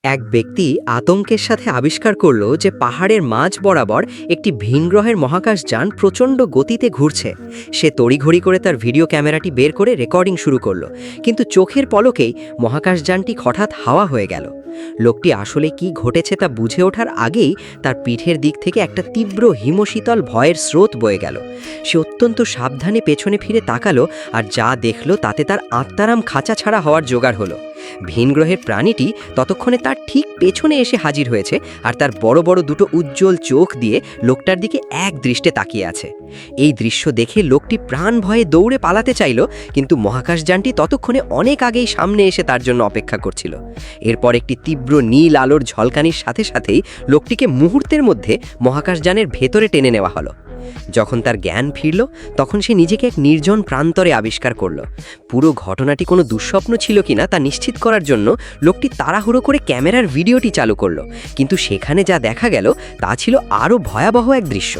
এক ব্যক্তি আতঙ্কের সাথে আবিষ্কার করল যে পাহাড়ের মাঝ বরাবর একটি ভিনগ্রহের মহাকাশযান প্রচণ্ড গতিতে ঘুরছে। সে তড়িঘড়ি করে তার ভিডিও ক্যামেরাটি বের করে রেকর্ডিং শুরু করলো, কিন্তু চোখের পলকেই মহাকাশযানটি হঠাৎ হাওয়া হয়ে গেল। লোকটি আসলে কি ঘটেছে তা বুঝে ওঠার আগেই তার পিঠের দিক থেকে একটা তীব্র হিমশীতল ভয়ের স্রোত বয়ে গেল। সে অত্যন্ত সাবধানে পেছনে ফিরে তাকালো, আর যা দেখলো তাতে তার আত্মারাম খাঁচা ছাড়া হওয়ার জোগাড় হলো। ভিনগ্রহের প্রাণীটি ততক্ষণে তার ঠিক পেছনে এসে হাজির হয়েছে, আর তার বড় বড় দুটো উজ্জ্বল চোখ দিয়ে লোকটার দিকে এক দৃষ্টে তাকিয়ে আছে। এই দৃশ্য দেখে লোকটি প্রাণ ভয়ে দৌড়ে পালাতে চাইল, কিন্তু মহাকাশযানটি ততক্ষণে অনেক আগেই সামনে এসে তার জন্য অপেক্ষা করছিল। এরপর একটি তীব্র নীল আলোর ঝলকানির সাথে সাথেই লোকটিকে মুহূর্তের মধ্যে মহাকাশযানের ভেতরে টেনে নেওয়া হলো। যখন তার জ্ঞান ফিরল, তখন সে নিজেকে এক নির্জন প্রান্তরে আবিষ্কার করল। পুরো ঘটনাটি কোনো দুঃস্বপ্ন ছিল কিনা তা নিশ্চিত করার জন্য লোকটি তাড়াহুড়ো করে ক্যামেরার ভিডিওটি চালু করলো, কিন্তু সেখানে যা দেখা গেল তা ছিল আরও ভয়াবহ এক দৃশ্য।